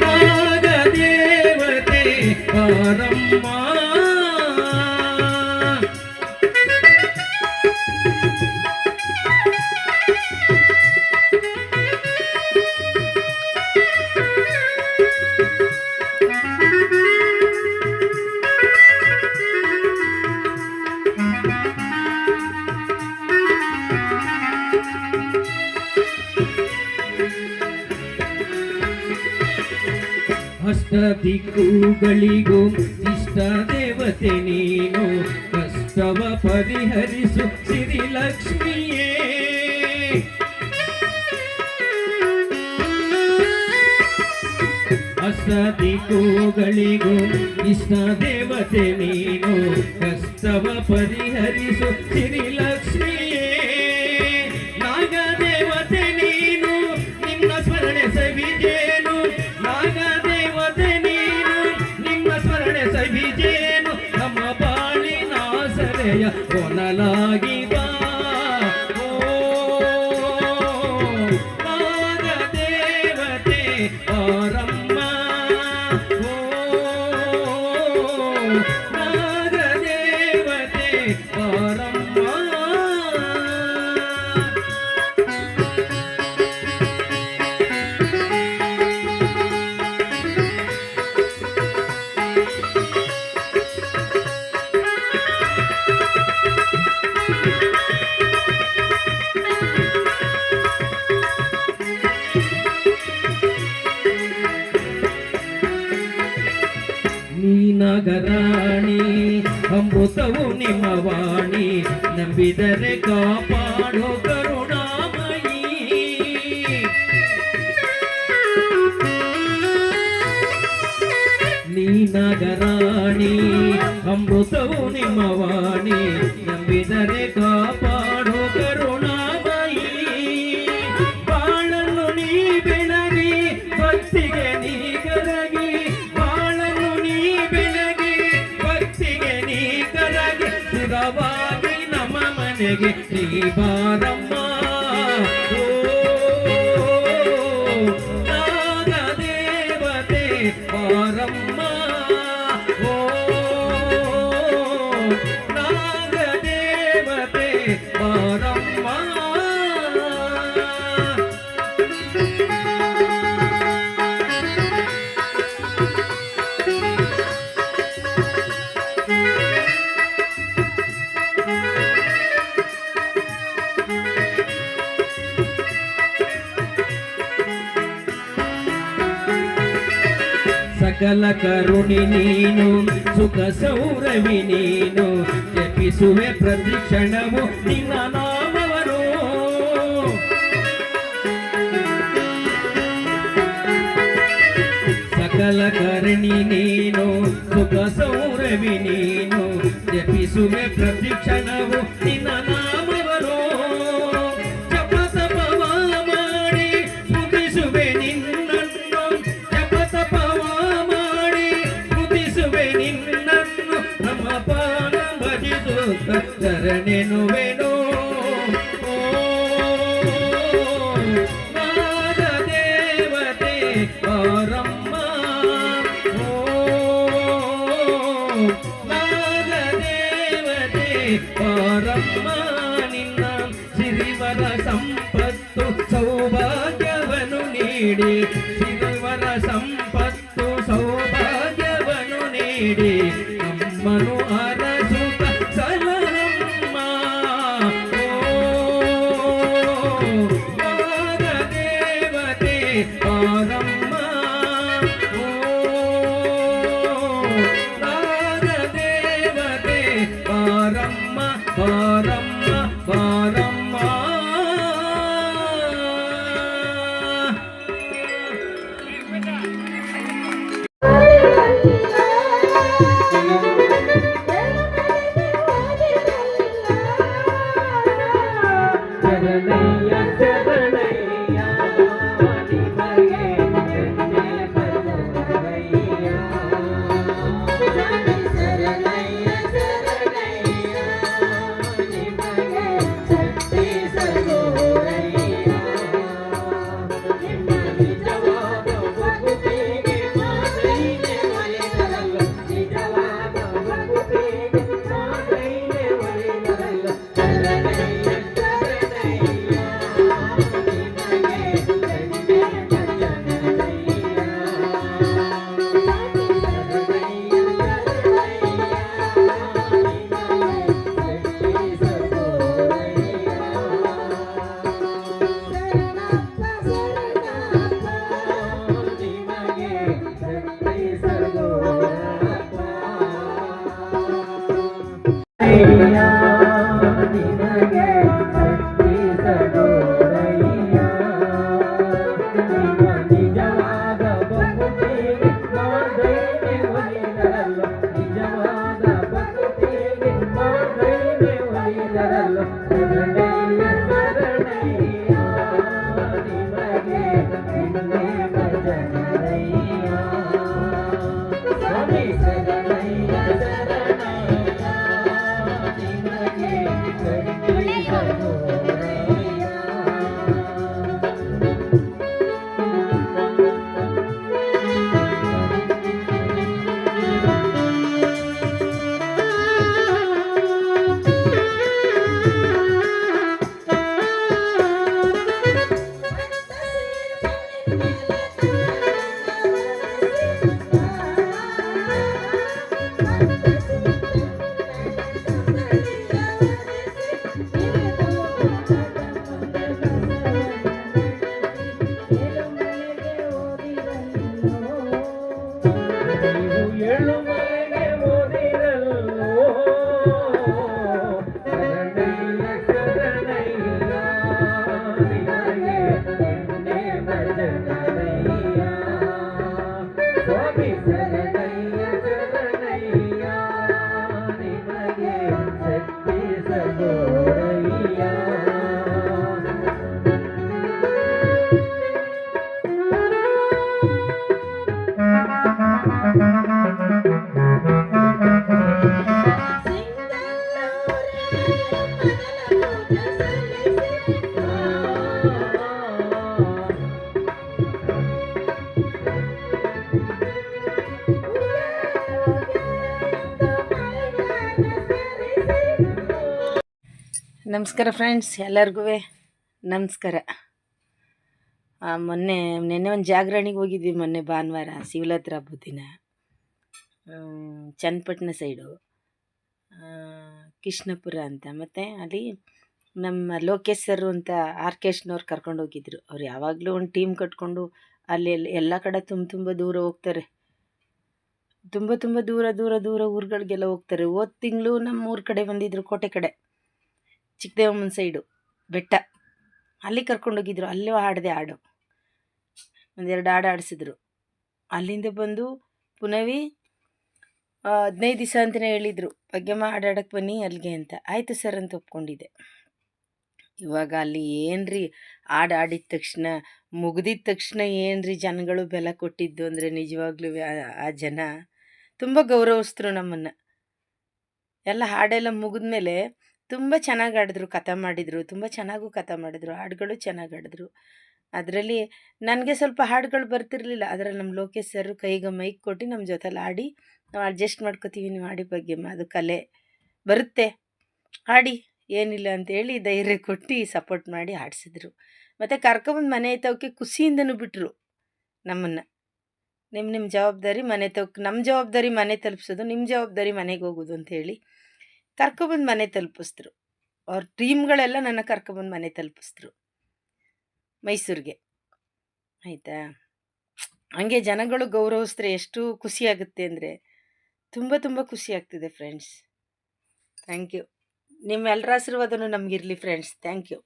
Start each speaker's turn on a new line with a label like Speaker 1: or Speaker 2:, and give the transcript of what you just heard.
Speaker 1: ನಾಗದೇವತೆ ಬಾರಮ್ಮ. ಅಷ್ಟದಿಕ್ಕುಗಳಿಗೂ ಇಷ್ಟ ದೇವತೆ ನೀನು, ಕಷ್ಟವ ಪರಿಹರಿಸು ಸಿರಿಲಕ್ಷ್ಮಿಯೇ. ಅಷ್ಟದಿಕ್ಕುಗಳಿಗೂ ಇಷ್ಟ ದೇವತೆ ನೀನು, ಕಷ್ಟವ ಪರಿಹರಿಸು ಸಿರಿಲಕ್ಷ್ಮಿಯೇ. ನಾಗದೇವತೆ ನೀನು, ನಿನ್ನ ಸ್ಮರಣೆ ಸವಿಜೇನು. ನಾಗದೇವತೆ ನೀನು, ನಿಮ್ಮ ಸ್ಮರಣೆ ಸವಿಜೇನು. ನಮ್ಮ ಬಾಳಿನ ಸರೆಯ ಕೊನಲಾಗಿ ಬಾ. ನಾಗದೇವತೆ ಬಾರಮ್ಮ. ನಾಗದೇವತೆ ಬಾರಮ್ಮ. ನಾಗರಾಣಿ ಅಮೃತವು ನಿಮ್ಮ ವಾಣಿ, ನಂಬಿದರೆ ಕಾಪಾಡೋ ಕರುಣಾಮಯಿ. ನೀ ನಾಗರಾಣಿ ಅಮೃತವು ನಿಮ್ಮ ವಾಣಿ, ನಂಬಿದರೆ ಕಾಪಾಡೋ ಕರುಣಾಮಯಿ. ಬಾಳನ್ನು ನೀ ಬೆಳಗಿ ಭಕ್ತಿಗೆ ನೀ ಕರಗಿ, ಸ್ಥಿರವಾಗಿ ನಮ್ಮ ಮನೆಗೆ ನೀ ಬಾರಮ್ಮ. ನಾಗದೇವತೆ ಬಾರಮ್ಮ. ನಾಗದೇವತೆ ಬಾರಮ್ಮ. ಸಕಲ ಕರುಣಿ ನೀನು, ಸುಖ ಸೌರವಿ ನೀನು, ಜಪಿಸುವೆ ಪ್ರತಿ ಕ್ಷಣವು ನಿನ್ನ ನಾಮವರು. ಸಕಲ ಕರುಣಿ ನೀನು, ಸುಖ ಸೌರವಿ ನೀನು, ಜಪಿಸುವೆ ಪ್ರತಿ ಕ್ಷಣವು ನಿನ್ನ ನಾಮವರು. ಜಪತಪವ ಮಾಡಿ ಸ್ತುತಿಸುವೆ ನಿನ್ನನ್ನು, ಜಪತಪವ ಮಾಡಿ ಸ್ತುತಿಸುವೆ ನಿನ್ನನ್ನು. ನಮ್ಮ ಪಾದ ಭಜಿಸುತ್ತ ಶರಣೆನುವೆನು. ನಾಗದೇವತೆ ಬಾರಮ್ಮ. ನಾಗದೇವತೆ ಬಾರಮ್ಮ. ನಿನ್ನ ಸಿರಿವರ ಸಂಪತ್ತು ಸೌಭಾಗ್ಯವನ್ನು ನೀಡಿ, ಸಿರಿವರ ಸಂಪತ್ತು ಸೌಭಾಗ್ಯವನ್ನು ನೀಡಿ, ನಮ್ಮನು ಅರಸುತ್ತ ಸಲಹಮ್ಮ. ನಾಗದೇವತೆ ಬಾರಮ್ಮ. ನಾಗದೇವತೆ ಬಾರಮ್ಮ. ಬಾರಮ್ಮ ಬಾರಮ್ಮ. ಶರಣಯ್ಯ ಶರಣಯ್ಯ ನಿಮಗೆ ಶರಣಯ್ಯ ಸ್ವಾಮಿ ಶರಣಯ್ಯ ಶರಣಯ್ಯ ನಿನಗೆ ಶಕ್ತಿ ನೀವು ಏಳುಮಲೆಗೆ ಓದಿರಲ್ಲೋ ಶರಣಯ್ಯ ಶರಣಯ್ಯ ನಿನಗೆ ಎಣ್ಣೆ ಭಜನಯ್ಯ ಸ್ವಾಮಿ ಶರಣಯ್ಯ ಶರಣಯ್ಯ ನಿನಗೆ ಶಕ್ತಿ ಸಗೋರಯ್ಯ
Speaker 2: ನಮಸ್ಕಾರ ಫ್ರೆಂಡ್ಸ್, ಎಲ್ಲರಿಗೂ ನಮಸ್ಕಾರ. ನೆನ್ನೆ ಒಂದು ಜಾಗರಣೆಗೆ ಹೋಗಿದ್ವಿ. ಮೊನ್ನೆ ಭಾನುವಾರ ಶಿವರಾತ್ರಿ ಹಬ್ಬದ ದಿನ ಚನ್ನಪಟ್ಟಣ ಸೈಡು ಕೃಷ್ಣಪುರ ಅಂತ. ಮತ್ತು ಅಲ್ಲಿ ನಮ್ಮ ಲೋಕೇಶ್ ಸರ್ ಅಂತ ಆರ್ಕೆಸ್ಟ್ನವ್ರು ಕರ್ಕೊಂಡು ಹೋಗಿದ್ರು. ಅವ್ರು ಯಾವಾಗಲೂ ಒಂದು ಟೀಮ್ ಕಟ್ಕೊಂಡು ಅಲ್ಲಿ ಎಲ್ಲ ಕಡೆ ತುಂಬ ದೂರ ಹೋಗ್ತಾರೆ. ತುಂಬ ದೂರ ಊರುಗಳಿಗೆಲ್ಲ ಹೋಗ್ತಾರೆ. ಹೋದ ತಿಂಗಳು ನಮ್ಮ ಊರ ಕಡೆ ಬಂದಿದ್ರು, ಕೋಟೆ ಕಡೆ, ಚಿಕ್ಕದೇವಮ್ಮನ ಸೈಡು ಬೆಟ್ಟ. ಅಲ್ಲಿ ಕರ್ಕೊಂಡೋಗಿದ್ರು. ಅಲ್ಲೂ ಹಾಡಿದೆ ಹಾಡು, ಒಂದೆರಡು ಹಾಡು ಆಡಿಸಿದ್ರು. ಅಲ್ಲಿಂದ ಬಂದು ಪುನವಿ 15 ದಿವಸ ಅಂತಲೇ ಹೇಳಿದರು, ಭಾಗ್ಯಮ್ಮ ಹಾಡಾಡಕ್ಕೆ ಬನ್ನಿ ಅಲ್ಲಿಗೆ ಅಂತ. ಆಯಿತು ಸರ್ ಅಂತ ಒಪ್ಕೊಂಡಿದ್ದೆ. ಇವಾಗ ಅಲ್ಲಿ ಏನ್ರಿ ಹಾಡು ಆಡಿದ ತಕ್ಷಣ, ಮುಗಿದಿದ ತಕ್ಷಣ ಏನ್ರಿ ಜನಗಳು ಬೆಲೆ ಕೊಟ್ಟಿದ್ದು ಅಂದರೆ, ನಿಜವಾಗ್ಲೂ ಆ ಜನ ತುಂಬ ಗೌರವಿಸ್ತರು ನಮ್ಮನ್ನು. ಎಲ್ಲ ಹಾಡೆಲ್ಲ ಮುಗಿದ್ಮೇಲೆ ತುಂಬ ಚೆನ್ನಾಗಿ ಆಡಿದ್ರು, ಕಥೆ ಮಾಡಿದರು. ತುಂಬ ಚೆನ್ನಾಗೂ ಕಥೆ ಮಾಡಿದ್ರು, ಹಾಡುಗಳು ಚೆನ್ನಾಗಿ ಆಡಿದ್ರು. ಅದರಲ್ಲಿ ನನಗೆ ಸ್ವಲ್ಪ ಹಾಡುಗಳು ಬರ್ತಿರಲಿಲ್ಲ. ಅದರಲ್ಲಿ ನಮ್ಮ ಲೋಕೇಶ್ ಸರ್ ಕೈಗೆ ಮೈಕ್ ಕೊಟ್ಟು ನಮ್ಮ ಜೊತೆಲಿ ಹಾಡಿ, ನಾವು ಅಡ್ಜಸ್ಟ್ ಮಾಡ್ಕೋತೀವಿ, ನೀವು ಹಾಡಿ ಭಾಗ್ಯಮ್ಮ, ಅದು ಕಲೆ ಬರುತ್ತೆ, ಹಾಡಿ, ಏನಿಲ್ಲ ಅಂತೇಳಿ ಧೈರ್ಯ ಕೊಟ್ಟು ಸಪೋರ್ಟ್ ಮಾಡಿ ಹಾಡಿಸಿದ್ರು. ಮತ್ತು ಕರ್ಕೊಬಂದು ಮನೆ ಐತವಕ್ಕೆ ಖುಷಿಯಿಂದನೂ ಬಿಟ್ಟರು ನಮ್ಮನ್ನು. ನಿಮ್ಮ ಜವಾಬ್ದಾರಿ ಮನೆ ತವಕ್ಕೆ, ನಮ್ಮ ಜವಾಬ್ದಾರಿ ಮನೆ ತಲುಪಿಸೋದು, ನಿಮ್ಮ ಜವಾಬ್ದಾರಿ ಮನೆಗೆ ಹೋಗೋದು ಅಂತೇಳಿ ಕರ್ಕೊಬಂದು ಮನೆ ತಲುಪಿಸಿದ್ರು. ಅವ್ರ ಟೀಮ್ಗಳೆಲ್ಲ ನನ್ನ ಕರ್ಕೊಬಂದು ಮನೆ ತಲುಪಿಸಿದ್ರು ಮೈಸೂರಿಗೆ. ಆಯಿತಾ? ಹಂಗೆ ಜನಗಳು ಗೌರವಿಸಿದ್ರೆ ಎಷ್ಟು ಖುಷಿಯಾಗುತ್ತೆ ಅಂದರೆ, ತುಂಬ ಖುಷಿ ಆಗ್ತಿದೆ ಫ್ರೆಂಡ್ಸ್. Thank you. ನಿಮ್ಮೆಲ್ಲರ ಆಶೀರ್ವಾದನೂ ನಮಗಿರಲಿ ಫ್ರೆಂಡ್ಸ್. Thank you.